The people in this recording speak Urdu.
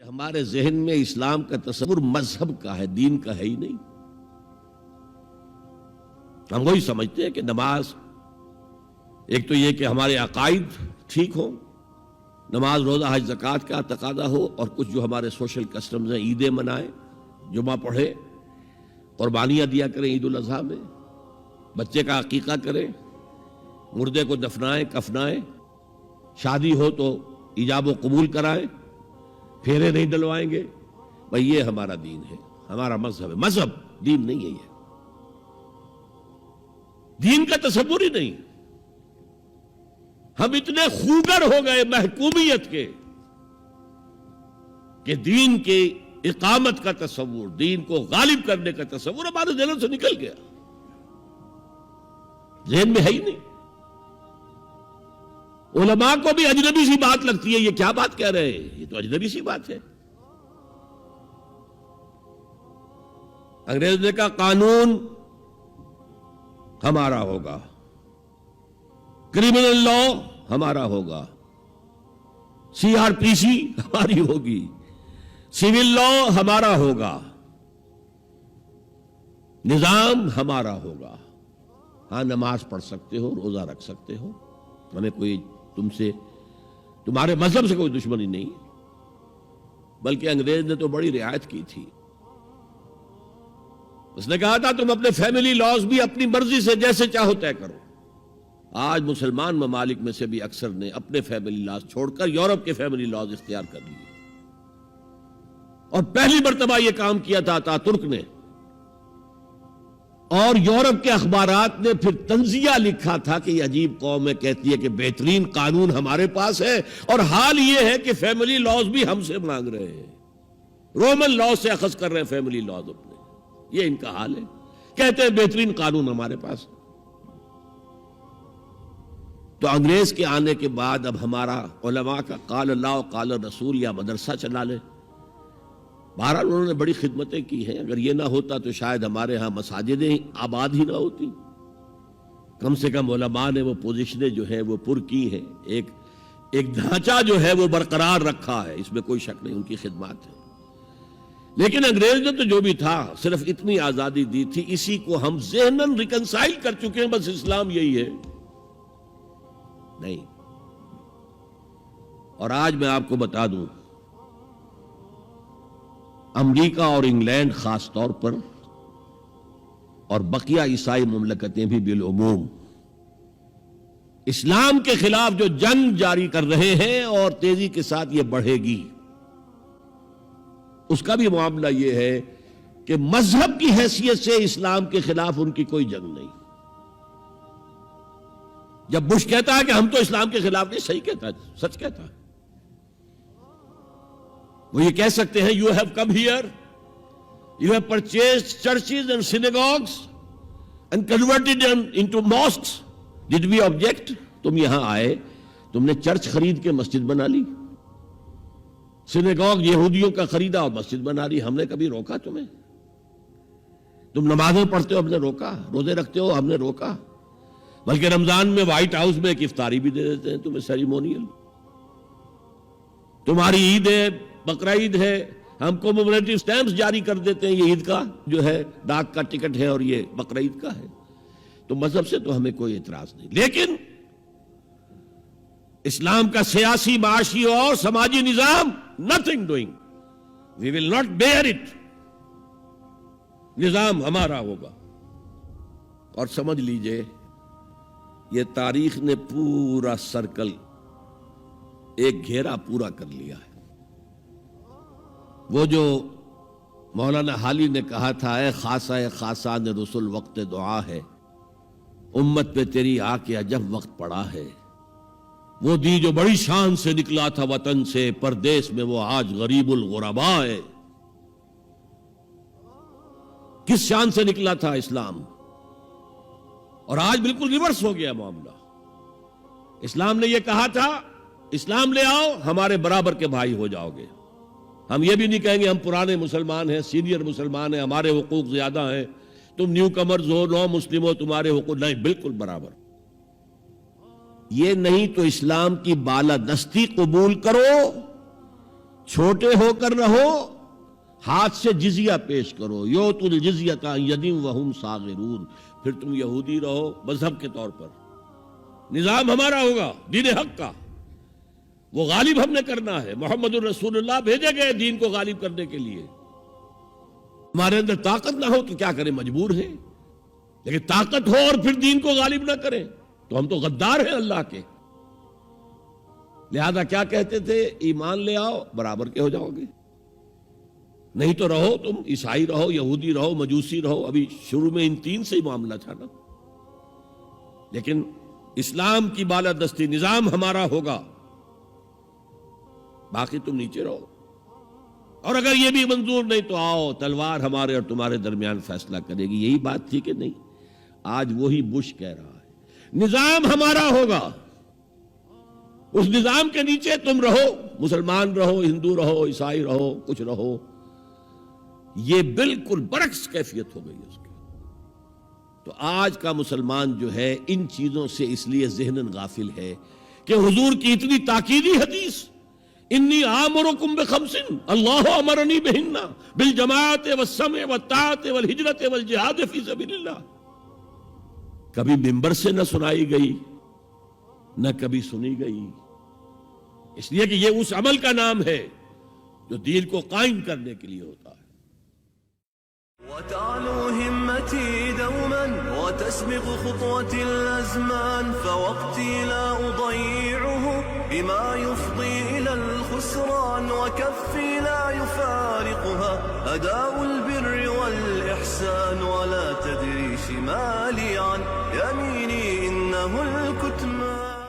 ہمارے ذہن میں اسلام کا تصور مذہب کا ہے، دین کا ہے ہی نہیں۔ ہم وہی سمجھتے ہیں کہ نماز، ایک تو یہ کہ ہمارے عقائد ٹھیک ہوں، نماز روزہ حج زکوٰۃ کا تقاضا ہو، اور کچھ جو ہمارے سوشل کسٹمز ہیں، عیدیں منائیں، جمعہ پڑھے، قربانیاں دیا کریں عید الاضحیٰ میں، بچے کا عقیقہ کریں، مردے کو دفنائیں کفنائیں، شادی ہو تو ایجاب و قبول کرائیں، پھیرے نہیں ڈلوائیں گے۔ بھئی یہ ہمارا دین ہے، ہمارا مذہب ہے۔ مذہب دین نہیں ہے، یہ دین کا تصور ہی نہیں۔ ہم اتنے خوگر ہو گئے محکومیت کے کہ دین کے اقامت کا تصور، دین کو غالب کرنے کا تصور ہمارے ذہن سے نکل گیا، ذہن میں ہے ہی نہیں۔ علماء کو بھی اجنبی سی بات لگتی ہے، یہ کیا بات کہہ رہے ہیں، یہ تو اجنبی سی بات ہے۔ انگریز نے کہا قانون ہمارا ہوگا، کرمنل لا ہمارا ہوگا، CRPC ہماری ہوگی، سول لا ہمارا ہوگا، نظام ہمارا ہوگا۔ ہاں نماز پڑھ سکتے ہو، روزہ رکھ سکتے ہو، ہمیں کوئی تم سے، تمہارے مذہب سے کوئی دشمنی نہیں، بلکہ انگریز نے تو بڑی رعایت کی تھی۔ اس نے کہا تھا تم اپنے فیملی لاز بھی اپنی مرضی سے جیسے چاہو طے کرو۔ آج مسلمان ممالک میں سے بھی اکثر نے اپنے فیملی لاز چھوڑ کر یورپ کے فیملی لاز اختیار کر لیے، اور پہلی مرتبہ یہ کام کیا تھا اتاترک نے، اور یورپ کے اخبارات نے پھر تنزیہ لکھا تھا کہ یہ عجیب قوم ہے، کہتی ہے کہ بہترین قانون ہمارے پاس ہے، اور حال یہ ہے کہ فیملی لاز بھی ہم سے مانگ رہے ہیں، رومن لاز سے اخذ کر رہے ہیں فیملی لاز اپنے۔ یہ ان کا حال ہے، کہتے ہیں بہترین قانون ہمارے پاس۔ تو انگریز کے آنے کے بعد اب ہمارا علماء کا قال اللہ و قال رسول یا مدرسہ چلا لے۔ بہرحال انہوں نے بڑی خدمتیں کی ہیں، اگر یہ نہ ہوتا تو شاید ہمارے ہاں مساجدیں آباد ہی نہ ہوتی۔ کم سے کم علماء نے وہ پوزیشنیں جو ہیں وہ پر کی ہیں، ایک ڈھانچہ جو ہے وہ برقرار رکھا ہے، اس میں کوئی شک نہیں، ان کی خدمات ہے۔ لیکن انگریز نے تو جو بھی تھا صرف اتنی آزادی دی تھی، اسی کو ہم ذہناً ریکنسائل کر چکے ہیں، بس اسلام یہی ہے نہیں۔ اور آج میں آپ کو بتا دوں، امریکہ اور انگلینڈ خاص طور پر، اور بقیہ عیسائی مملکتیں بھی بالعموم، اسلام کے خلاف جو جنگ جاری کر رہے ہیں، اور تیزی کے ساتھ یہ بڑھے گی، اس کا بھی معاملہ یہ ہے کہ مذہب کی حیثیت سے اسلام کے خلاف ان کی کوئی جنگ نہیں۔ جب بش کہتا ہے کہ ہم تو اسلام کے خلاف نہیں، صحیح کہتا ہے، سچ کہتا ہے۔ وہ یہ کہہ سکتے ہیں you have come here, you have purchased churches and synagogues and converted them into mosques. Did we object? تم یہاں آئے، تم نے چرچ خرید کے مسجد بنا لی، سینیگوگ یہودیوں کا خریدا اور مسجد بنا لی، ہم نے کبھی روکا تمہیں؟ تم نمازیں پڑھتے ہو، ہم نے روکا؟ روزے رکھتے ہو، ہم نے روکا؟ بلکہ رمضان میں وائٹ ہاؤس میں ایک افطاری بھی دے دیتے ہیں تمہیں، سیریمونیل۔ تمہاری عید ہے، بقرہ عید ہے، ہم کو کمیموریٹو سٹیمپس جاری کر دیتے ہیں، یہ عید کا جو ہے ڈاک کا ٹکٹ ہے، اور یہ بقرہ عید کا ہے۔ تو مذہب سے تو ہمیں کوئی اعتراض نہیں، لیکن اسلام کا سیاسی، معاشی اور سماجی نظام nothing doing, we will not bear it، نظام ہمارا ہوگا۔ اور سمجھ لیجئے یہ تاریخ نے پورا سرکل، ایک گھیرا پورا کر لیا ہے۔ وہ جو مولانا حالی نے کہا تھا، اے خاصہ خاصان رسول وقت دعا ہے، امت پہ تیری آ کے عجب وقت پڑا ہے، وہ دی جو بڑی شان سے نکلا تھا وطن سے، پردیس میں وہ آج غریب الغرباء ہے۔ کس شان سے نکلا تھا اسلام، اور آج بالکل ریورس ہو گیا معاملہ۔ اسلام نے یہ کہا تھا اسلام لے آؤ، ہمارے برابر کے بھائی ہو جاؤ گے۔ ہم یہ بھی نہیں کہیں گے ہم پرانے مسلمان ہیں، سینئر مسلمان ہیں، ہمارے حقوق زیادہ ہیں، تم نیو کمرز ہو، نو مسلم ہو، تمہارے حقوق نہیں، بالکل برابر۔ یہ نہیں تو اسلام کی بالادستی قبول کرو، چھوٹے ہو کر رہو، ہاتھ سے جزیہ پیش کرو، یوت الجزیۃ عن ید وہم صاغرون، پھر تم یہودی رہو مذہب کے طور پر، نظام ہمارا ہوگا دین حق کا، وہ غالب ہم نے کرنا ہے، محمد الرسول اللہ بھیجے گئے دین کو غالب کرنے کے لیے، ہمارے اندر طاقت نہ ہو تو کیا کریں، مجبور ہیں، لیکن طاقت ہو اور پھر دین کو غالب نہ کریں تو ہم تو غدار ہیں اللہ کے۔ لہذا کیا کہتے تھے، ایمان لے آؤ برابر کے ہو جاؤ گے، نہیں تو رہو تم عیسائی رہو، یہودی رہو، مجوسی رہو، ابھی شروع میں ان تین سے ہی معاملہ تھا نا، لیکن اسلام کی بالادستی، نظام ہمارا ہوگا، باقی تم نیچے رہو، اور اگر یہ بھی منظور نہیں تو آؤ تلوار ہمارے اور تمہارے درمیان فیصلہ کرے گی۔ یہی بات تھی کہ نہیں؟ آج وہی بش کہہ رہا ہے نظام ہمارا ہوگا، اس نظام کے نیچے تم رہو، مسلمان رہو، ہندو رہو، عیسائی رہو، کچھ رہو۔ یہ بالکل برعکس کیفیت ہو گئی اس کی۔ تو آج کا مسلمان جو ہے ان چیزوں سے اس لیے ذہناً غافل ہے کہ حضور کی اتنی تاکیدی حدیث، انی آمرکم بخمس اللہ امرنی بہن بالجماعت والسمع والطاعت والہجرت والجہاد فی سبیل اللہ، کبھی ممبر سے نہ سنائی گئی نہ کبھی سنی گئی، اس لیے کہ یہ اس عمل کا نام ہے جو دین کو قائم کرنے کے لیے ہوتا ہے۔ وتعلو همتي دوما وتسبق خطوتي الأزمان، فوقتي لا أضيعه بما يفضي إلى الخسران، وكفي لا يفارقها أداء البر والإحسان، ولا تدري شمالي عن يميني إنه الكتمان